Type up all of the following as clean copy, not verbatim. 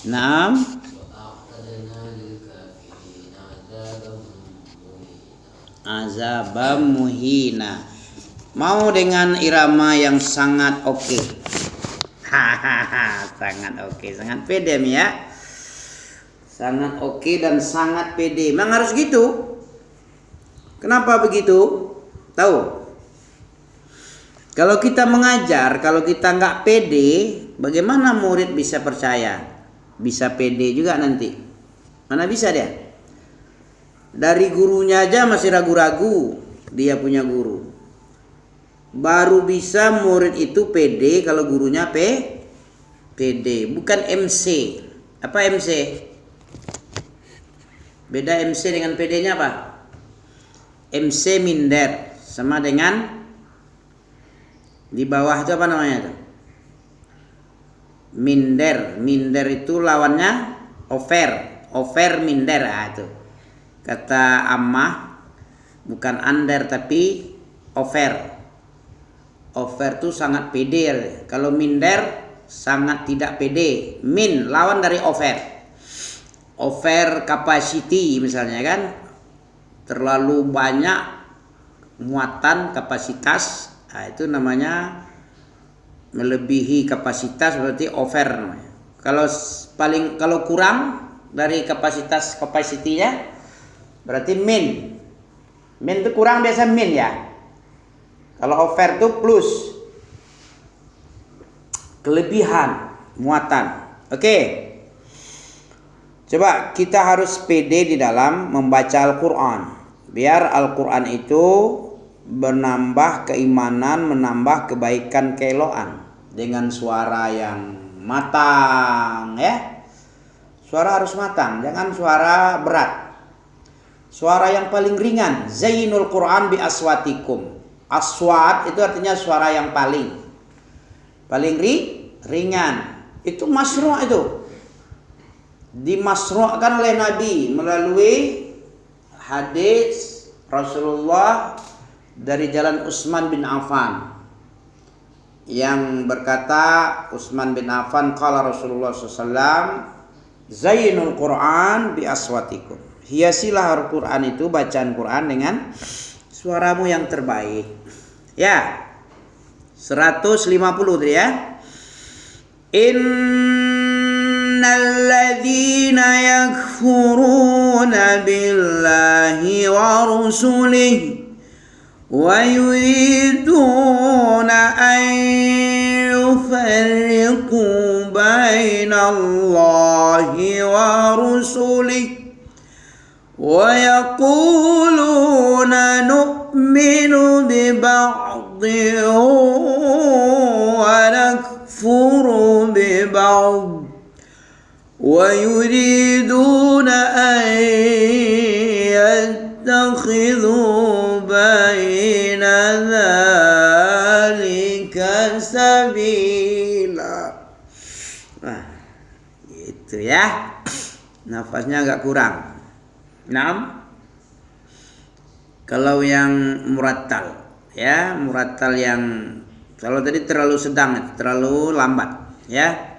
Naam. Azabam muhina. Mau dengan irama yang sangat oke. Hahaha, sangat oke, sangat pede ya. Sangat oke dan sangat pede. Memang harus gitu. Kenapa begitu? Tahu? Kalau kita mengajar, kalau kita nggak pede, bagaimana murid bisa percaya? Bisa pede juga nanti. Mana bisa dia? Dari gurunya aja masih ragu-ragu dia punya guru. Baru bisa murid itu pede kalau gurunya pede, bukan MC. Apa MC? Beda MC dengan PD-nya apa? MC minder sama dengan di bawah itu apa namanya itu? Minder itu lawannya over minder itu. Kata Ammah bukan under tapi over itu sangat pede. Kalau minder sangat tidak pede. Min lawan dari over capacity misalnya kan, terlalu banyak muatan kapasitas, itu namanya melebihi kapasitas, berarti over namanya. Kalau kurang dari kapasitinya berarti min itu kurang, biasa min ya. Kalau over itu plus, kelebihan muatan. Oke. Coba kita harus pede di dalam membaca Al-Quran. Biar Al-Quran itu menambah keimanan, menambah kebaikan keeloan. Dengan suara yang matang ya. Suara harus matang, jangan suara berat. Suara yang paling ringan. Zainul Quran bi aswatikum. Aswat itu artinya suara yang paling ringan. Itu masyru' itu. Dimasru'kan oleh Nabi melalui hadis Rasulullah dari jalan Utsman bin Affan yang berkata, Utsman bin Affan qala Rasulullah SAW, Zainul Quran bi aswatikum. Hiasilah Al-Quran itu, bacaan Quran dengan suaramu yang terbaik. Ya. 150 tadi ya. Innalladzina yakfuruna billahi wa rusulihi wa yuriduna an yufarriqu bainallahi wa rusulihi wa yaquluna nu'minu bi ba'dhin wa nakfuru bi ba'd wa yuriduna an yattakhidhu baina dzalika sabila. Nah, gitu ya. Nafasnya agak kurang. Nah, kalau yang murattal ya, murattal yang kalau tadi terlalu sedang, terlalu lambat ya.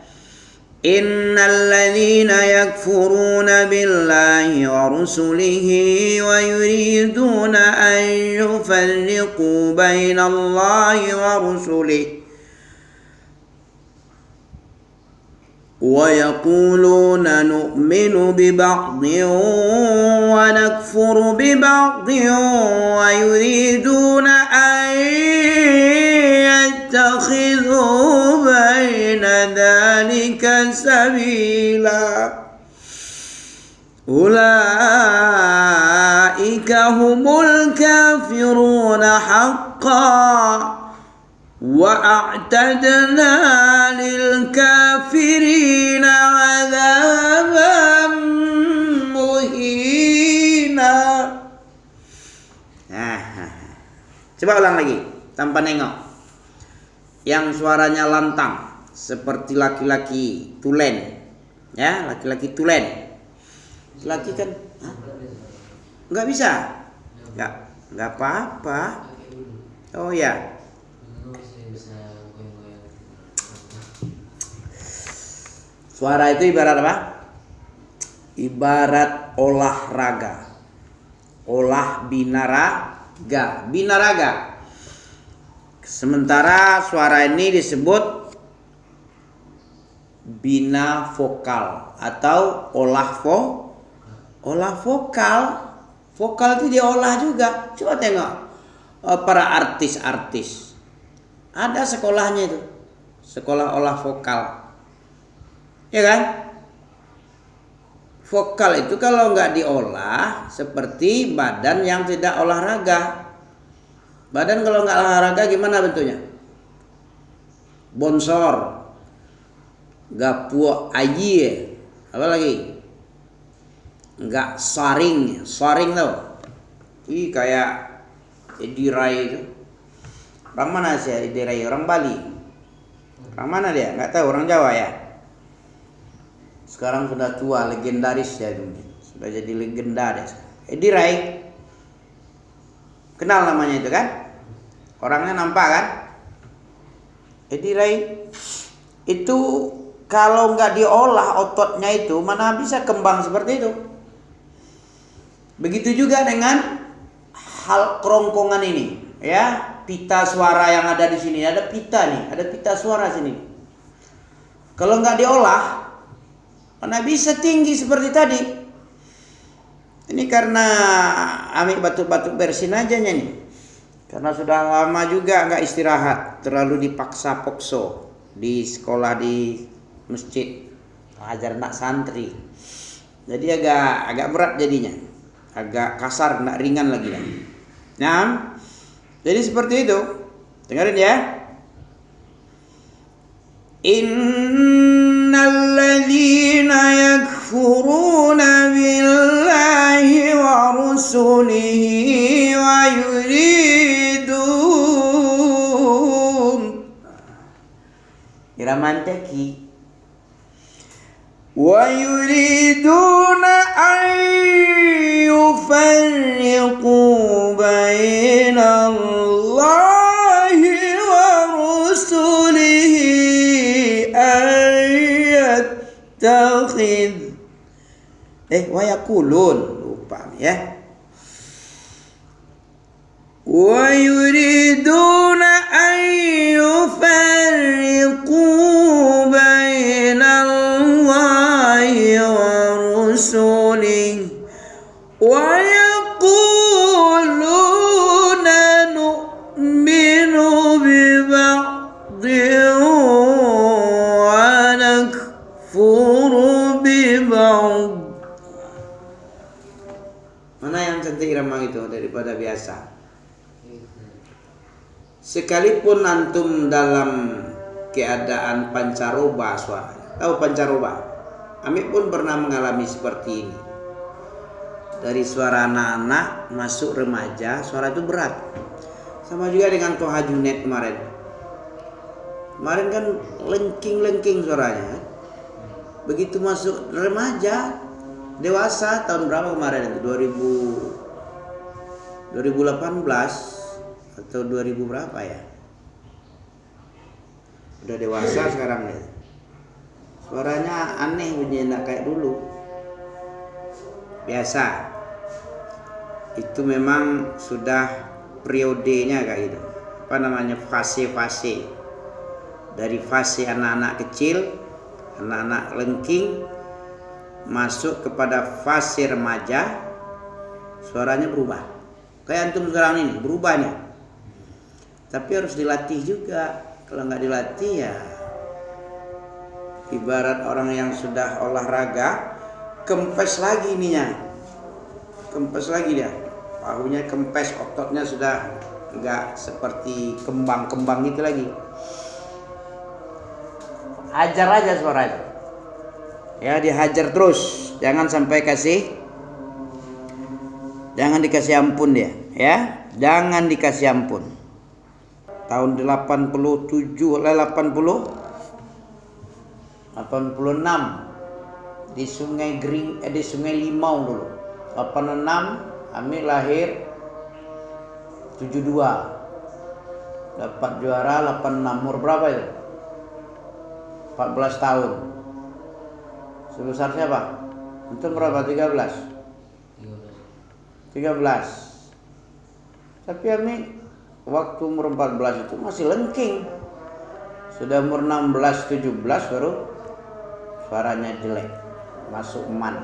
Innalladzina yakfuruna billahi wa rusulihi wa yuriduna an yufarriqu bainallahi wa rusulihi wa yaquluna nu'minu bi ba'dhin wa nakfuru bi ba'dhin wa yuriduna an yattakhidhu baina dhalika sabila ulaika humul kafiruna haqqan wa a'tadna lil kafirina 'adzaban muhina. Coba ulang lagi tanpa nengok. Yang suaranya lantang seperti laki-laki tulen. Ya, laki-laki tulen. Laki kan nggak bisa. Nggak apa-apa. Oh ya. Suara itu ibarat apa? Ibarat olahraga. Olah binaraga. Binaraga. Sementara suara ini disebut bina vokal atau olah vokal. Vokal itu diolah juga. Coba tengok para artis-artis. Ada sekolahnya itu. Sekolah olah vokal. Ya kan? Vokal itu kalau nggak diolah seperti badan yang tidak olahraga. Badan kalau nggak olahraga gimana bentuknya? Bonsor, gapuo ayi, apa lagi? Nggak saring tau? Ih kayak Edi Rai itu. Orang mana sih Edi Rai? Orang Bali. Orang mana dia? Nggak tahu. Orang Jawa ya. Sekarang sudah tua, legendaris ya, sudah jadi legenda deh. Edi Rai. Kenal namanya itu kan? Orangnya nampak kan? Edi Rai itu kalau nggak diolah ototnya itu mana bisa kembang seperti itu. Begitu juga dengan hal kerongkongan ini, ya, pita suara yang ada di sini. Ada pita nih, ada pita suara sini. Kalau nggak diolah, mana bisa tinggi seperti tadi. Ini karena ambil batuk-batuk bersin aja nih. Karena sudah lama juga nggak istirahat, terlalu dipaksa pokso di sekolah di masjid, ajar anak santri. Jadi agak berat jadinya, agak kasar, nggak ringan lagi. Nah, jadi seperti itu. Dengarin ya. Innal ladzina yakfuruna billahi wa rusulihi wa yuridun iramantaki wa yuriduna an yufarriqu baina Allahi wa rusulihi ayat takhid wa yakulun, lupa ya. Wa yuriduna an yufarriqu baina Allahi wa rusulihi wa yaquluna nu'minu bi ba'din wa nakfuru bi ba'd. Mana yang cantik irama itu daripada biasa. Sekalipun antum dalam keadaan pancaroba suara. Tahu pancaroba? Amik pun pernah mengalami seperti ini. Dari suara anak-anak masuk remaja, suara itu berat. Sama juga dengan Toha Junet kemarin. Kemarin kan lengking-lengking suaranya. Begitu masuk remaja, dewasa tahun berapa kemarin itu? 2018 atau 2000 berapa ya? Udah dewasa sekarang deh. Suaranya aneh bunyinya, enggak kayak dulu. Biasa. Itu memang sudah periodenya kayak gitu. Apa namanya? Fase-fase. Dari fase anak-anak kecil, anak-anak lengking, masuk kepada fase remaja, suaranya berubah. Kayak antum sekarang ini berubah nih. Tapi harus dilatih juga. Kalau nggak dilatih ya ibarat orang yang sudah olahraga, kempes lagi ininya. Kempes lagi dia. Pahunya kempes, ototnya sudah nggak seperti kembang-kembang itu lagi. Hajar aja suaranya. Ya, dihajar terus. Jangan sampai jangan dikasih ampun dia, ya. Jangan dikasih ampun. Tahun 86 di Sungai di Sungai Limau dulu. 86 Amir lahir 72. Dapat juara 86, umur berapa itu? 14 tahun. Sebesar siapa? Antum berapa? 13. 13. Tapi Ami waktu umur 14 itu masih lengking. Sudah umur 16, 17 baru suaranya jelek. Masuk man.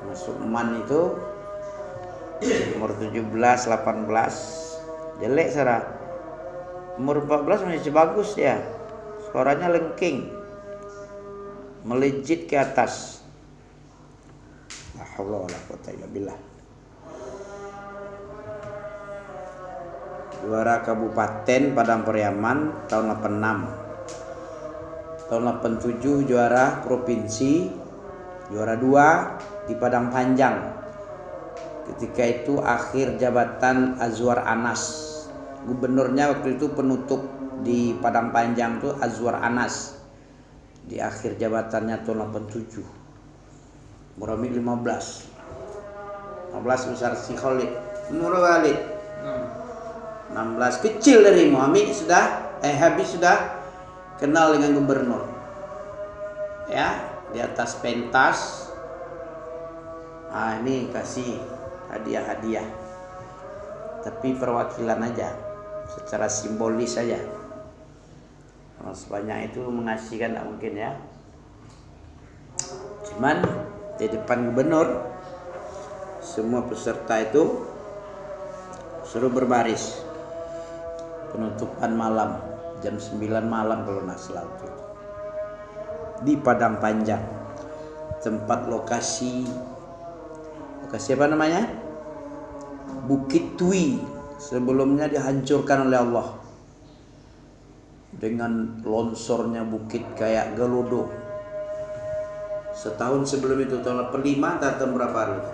Masuk man itu umur 17, 18 jelek suara. Umur 14 masih bagus ya. Suaranya lengking. Melejit ke atas. La haula wala quwwata illa billah. Juara Kabupaten Padang Pariaman tahun 86. Tahun 87 juara provinsi, juara 2 di Padang Panjang. Ketika itu akhir jabatan Azwar Anas. Gubernurnya waktu itu penutup di Padang Panjang itu Azwar Anas. Di akhir jabatannya tahun 87. Murami 15. 15 besar si Khalid. Umur Walid 16, kecil dari Muhammad sudah habis sudah kenal dengan gubernur. Ya, di atas pentas. Ini kasih hadiah-hadiah. Tapi perwakilan aja, secara simbolis saja. Kalau sebanyak itu mengasihkan tak mungkin ya. Cuman di depan gubernur semua peserta itu suruh berbaris. Penutupan malam jam 9 malam kalau nggak salah itu. Di Padang Panjang. Tempat lokasi apa namanya? Bukit Tui. Sebelumnya dihancurkan oleh Allah dengan longsornya bukit kayak Gelodo. Setahun sebelum itu tahun 85 atau tahun berapa itu?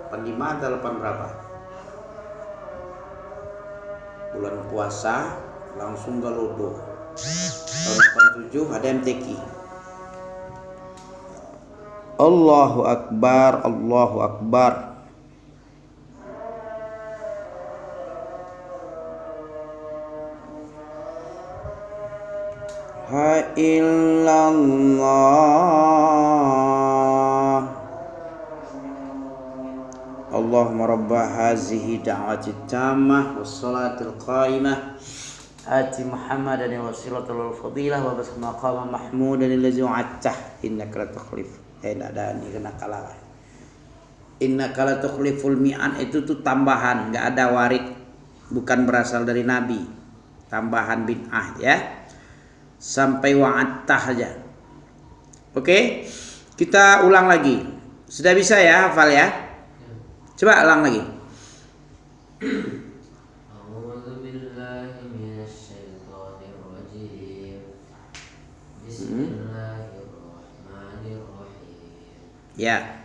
85 atau 8 berapa? Bulan puasa langsung Gelodo. Tahun 87 ada MTQ. Allahu Akbar, Allahu Akbar. La illallah. Allahumma rabba hazihi da'wati tammah wassalatil qa'imah ati Muhammadan wasilatul fadilah wa bas maqama mahmudan allazi wa'attah innaka la tukhlif. Enggak ada ini kena kalah. Innaka la tukhliful mi'an itu tuh tambahan, enggak ada warid, bukan berasal dari Nabi. Tambahan bid'ah ya. Sampai wa'attah aja. Oke, kita ulang lagi. Sudah bisa ya hafal ya? Coba ulang lagi. Ya.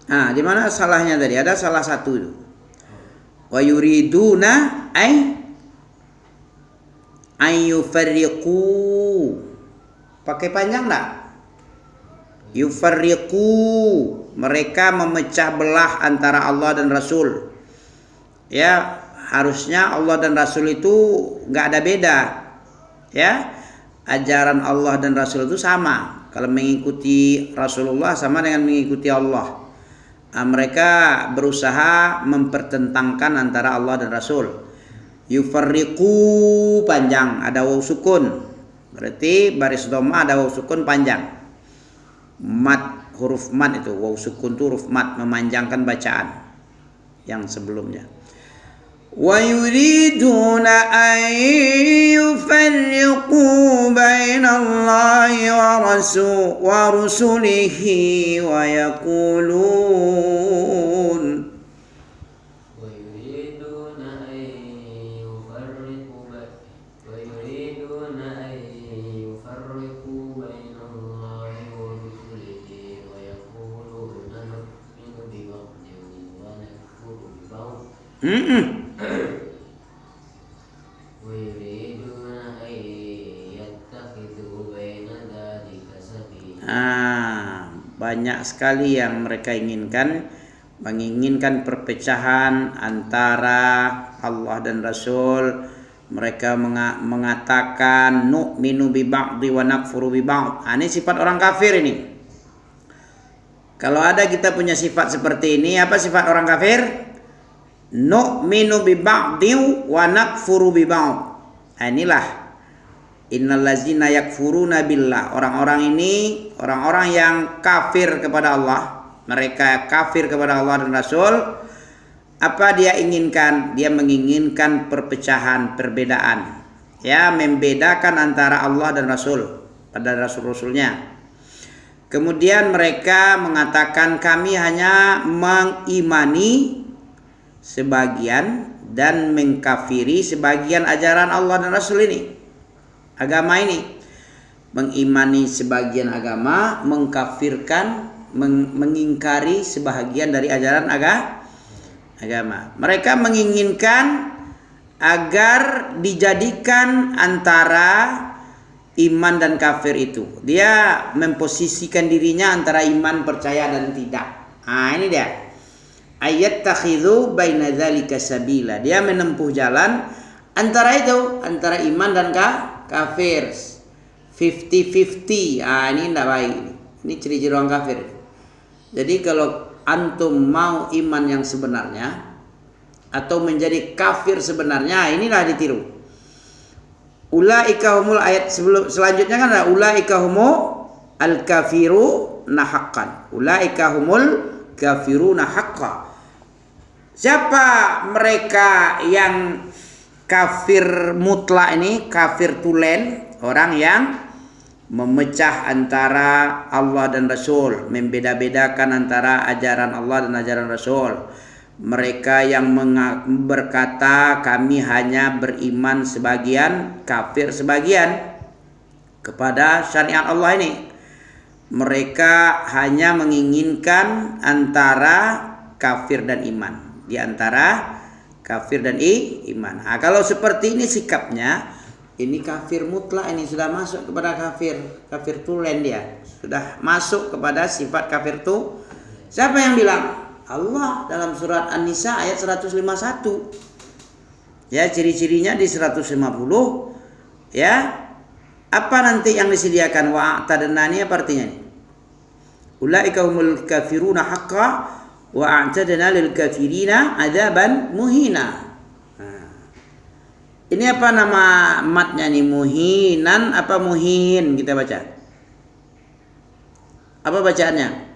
Di mana salahnya tadi? Ada salah satu itu. Wa yuriduna yufarriqu. Pakai panjang enggak? Yufarriqu. Mereka memecah belah antara Allah dan Rasul. Ya, harusnya Allah dan Rasul itu enggak ada beda. Ya. Ajaran Allah dan Rasul itu sama. Kalau mengikuti Rasulullah sama dengan mengikuti Allah. Mereka berusaha mempertentangkan antara Allah dan Rasul. Yufarriqu panjang, ada waw sukun. Berarti baris dhamma ada waw sukun panjang. Mat, huruf mat itu, waw sukun itu huruf mat, memanjangkan bacaan yang sebelumnya. Wa yuriduna an yufarriqu bainallahi wa rusulihi wa yaqulun Banyak sekali yang mereka inginkan, menginginkan perpecahan antara Allah dan Rasul. Mereka mengatakan nu'minu bi ba'di wa nakfuru bi ba'd. Ini sifat orang kafir ini. Kalau ada kita punya sifat seperti ini, apa sifat orang kafir? Nu'minu bi ba'di wa nakfuru bi ba'd. Inilah innallazina yakfuruna billah. Orang-orang ini orang-orang yang kafir kepada Allah. Mereka kafir kepada Allah dan Rasul. Apa dia inginkan? Dia menginginkan perpecahan, perbedaan. Ya, membedakan antara Allah dan Rasul pada Rasul-Rasulnya. Kemudian mereka mengatakan kami hanya mengimani sebagian dan mengkafiri sebagian ajaran Allah dan Rasul ini. Agama ini. Mengimani sebagian agama, mengkafirkan, mengingkari sebahagian dari ajaran agama. Mereka menginginkan agar dijadikan antara iman dan kafir itu. Dia memposisikan dirinya antara iman, percaya dan tidak. Ini dia. Ayat takhidhu baina dzalika sabila. Dia menempuh jalan antara itu, antara iman dan kafir. 50-50. Ini tidak baik. Ini ciri-ciri orang kafir. Jadi kalau antum mau iman yang sebenarnya atau menjadi kafir sebenarnya, inilah ditiru. Ulaika humul, ayat selanjutnya kan ada ulaika humu al-kafiruna haqqan. Ulaika humul kafiruna haqqan. Siapa mereka yang kafir mutlak ini, kafir tulen, orang yang memecah antara Allah dan Rasul, membeda-bedakan antara ajaran Allah dan ajaran Rasul. Mereka yang berkata kami hanya beriman sebagian, kafir sebagian kepada syariat Allah ini. Mereka hanya menginginkan antara kafir dan iman, di antara kafir dan iman. Kalau seperti ini sikapnya, ini kafir mutlak, ini sudah masuk kepada kafir tulen, dia sudah masuk kepada sifat kafir tu. Siapa yang bilang? Allah dalam surat An-Nisa ayat 151. Ya, ciri-cirinya di 150. Ya. Apa nanti yang disediakan? Wa'tadna ini apa artinya? Ulaika humul kafiruna haqqa wa a'tadna lil kafirina adzaban muhina. Ini apa nama matnya nih? Muhinan apa muhin kita baca? Apa bacaannya?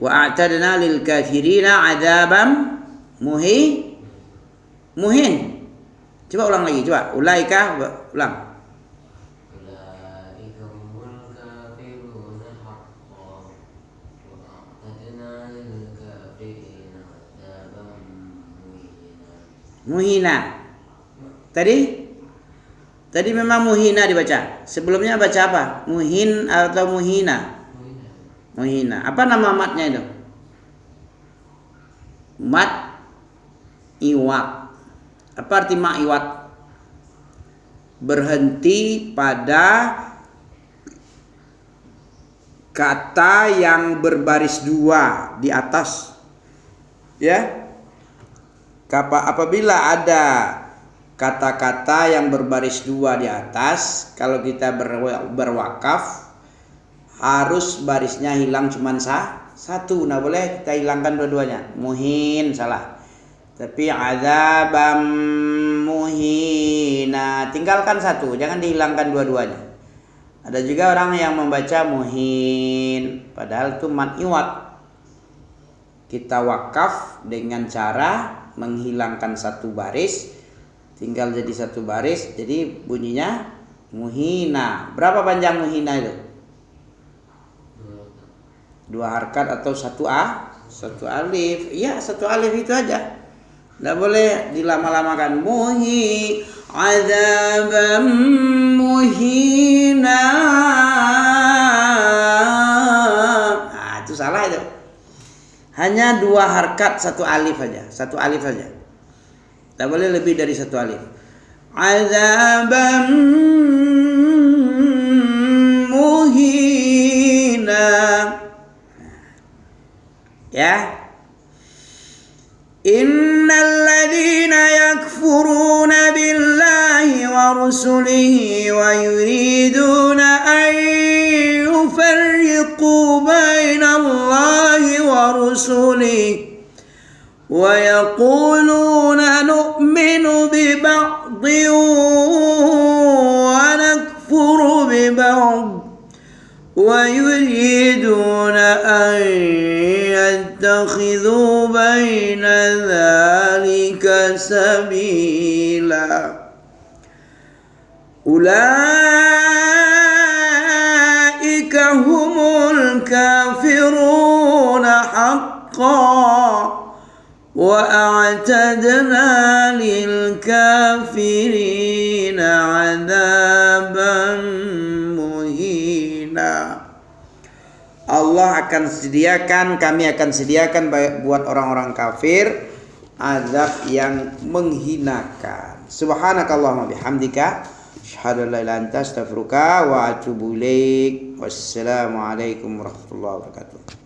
Wa a'tadna lil kafirina adzabam muhin. Coba ulang lagi, coba. Ulaika, ulang. Ulaika humul kafiruna haqqan wa a'tadna lil kafirina adzabam muhina. Tadi memang muhina dibaca. Sebelumnya baca apa? Muhin atau muhina? Muhina. Apa nama matnya itu? Mat iwat. Apa arti mat iwat? Berhenti pada kata yang berbaris dua di atas. Ya. Apabila ada kata-kata yang berbaris dua di atas, kalau kita berwakaf harus barisnya hilang cuma satu. Nah, boleh kita hilangkan dua-duanya. Muhin salah. Tapi adzabam muhina, tinggalkan satu, jangan dihilangkan dua-duanya. Ada juga orang yang membaca muhin padahal itu mat iwat. Kita wakaf dengan cara menghilangkan satu baris, tinggal jadi satu baris, jadi bunyinya muhina. Berapa panjang muhina itu? 2 harkat atau satu alif. Iya, satu alif itu aja. Tidak boleh dilama-lamakan. Muhi adzabam muhina. Itu salah itu. Hanya 2 harkat satu alif aja. Satu alif saja. Tidak boleh lebih dari satu alif. Adzabam muhina. رسله ويقولون نؤمن ببعض ونكفر ببعض ويريدون أن يتخذوا بين ذلك سبيلا أولئك هم الكافرون حقا وأعتدنا للكافرين عذابا مهينا. Allah akan sediakan, kami akan sediakan buat orang-orang kafir azab yang menghinakan. Subhanakallahumma bihamdika asyhadu an la ilaha illa anta astaghfiruka wa atubu ilaik. Wassalamualaikum warahmatullahi wabarakatuh.